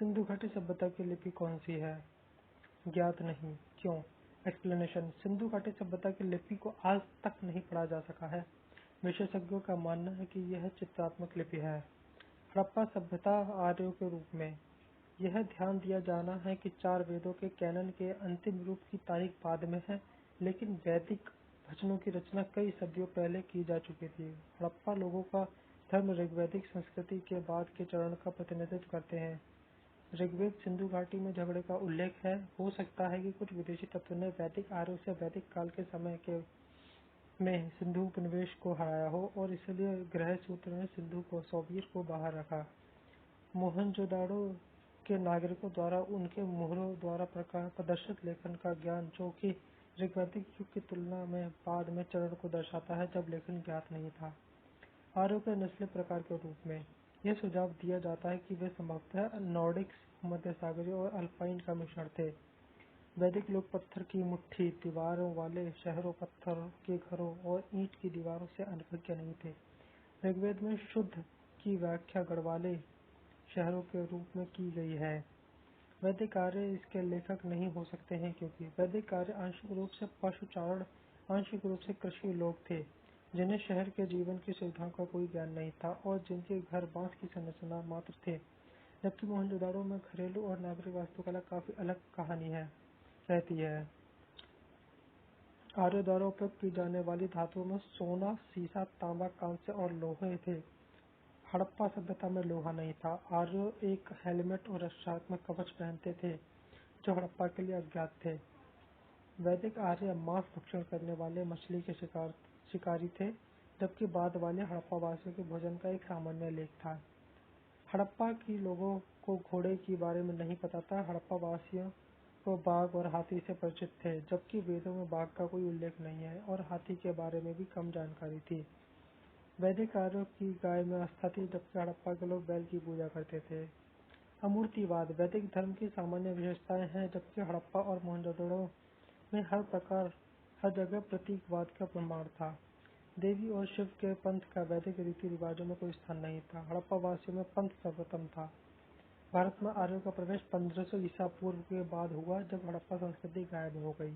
सिंधु घाटी सभ्यता की लिपि कौन सी है? ज्ञात नहीं। क्यों? एक्सप्लेनेशन। सिंधु घाटी सभ्यता की लिपि को आज तक नहीं पढ़ा जा सका है। विशेषज्ञों का मानना है कि यह चित्रात्मक लिपि है। हड़प्पा सभ्यता आर्यों के रूप में। यह ध्यान दिया जाना है कि 4 वेदों के कैनन के अंतिम रूप की तारीख बाद में है, लेकिन वैदिक वचनों की रचना कई सदियों पहले की जा चुकी थी। हड़प्पा लोगों का धर्म ऋग्वैदिक संस्कृति के बाद के चरण का प्रतिनिधित्व करते हैं। ऋग्वेद सिंधु घाटी में झगड़े का उल्लेख है। हो सकता है कि कुछ विदेशी तत्व ने वैदिक आर्यों से वैदिक काल के समय के में सिंधु उपनिवेश को हराया हो और इसलिए ग्रह सूत्र ने सिंधु को सोवियर को बाहर रखा। मोहनजोदाड़ो के नागरिकों द्वारा उनके मुहरों द्वारा प्रदर्शित लेखन का ज्ञान, जो कि ऋग्वैदिक युग की तुलना में बाद में चरण को दर्शाता है जब लेखन ज्ञात नहीं था। आर्यों के निचले प्रकार के रूप में यह सुझाव दिया जाता है कि वे संभवतः नॉर्डिक्स, मध्य सागरीय और अल्पाइन का मिश्रण थे। वैदिक लोग पत्थर की मुट्ठी दीवारों वाले शहरों, पत्थर के घरों और ईंट की दीवारों से अनभिज्ञ नहीं थे। ऋग्वेद में शुद्ध की व्याख्या गढ़वाले शहरों के रूप में की गई है। वैदिक आर्य इसके लेखक नहीं हो सकते हैं क्योंकि वैदिक आर्य आंशिक रूप से पशुचारण, आंशिक रूप से कृषि लोग थे, जिन्हें शहर के जीवन की सुविधाओं का कोई ज्ञान नहीं था और जिनके घर बांस की संरचना मात्र थे। जबकि मोहनजोदाड़ो में घरेलू और नागरिक वास्तुकला काफी अलग कहानी है रहती है। आर्यों द्वारा उपयोग की जाने वाली धातुओं में सोना, सीसा, तांबा, कांस्य और लोहे थे। हड़प्पा सभ्यता में लोहा नहीं था। आर्य एक हेलमेट और रक्षात्मक कवच पहनते थे, जो हड़प्पा के लिए अज्ञात थे। वैदिक आर्य मांस भक्षण करने वाले मछली के शिकारी थे, जबकि बाद वाले हड़प्पा वासियों के भोजन का एक सामान्य लेख था। हड़प्पा की लोगों को घोड़े के बारे में नहीं पता था। हड़प्पा वासियों को बाघ और हाथी से परिचित थे, जबकि वेदों में बाघ का कोई उल्लेख नहीं है और हाथी के बारे में भी कम जानकारी थी। वैदिक आर्यों की गाय में आस्था थी, जबकि हड़प्पा के लोग बैल की पूजा करते थे। अमूर्तिवाद वैदिक धर्म की सामान्य विशेषताएं हैं, जबकि हड़प्पा और मोहनजोदड़ो में हर जगह प्रतीकवाद का प्रमाण था। देवी और शिव के पंथ का वैदिक रीति रिवाजों में कोई स्थान नहीं था। हड़प्पा वासियों में पंथ सर्वोत्तम था। भारत में आर्यों का प्रवेश 1500 ईसा पूर्व के बाद हुआ, जब हड़प्पा संस्कृति गायब हो गई।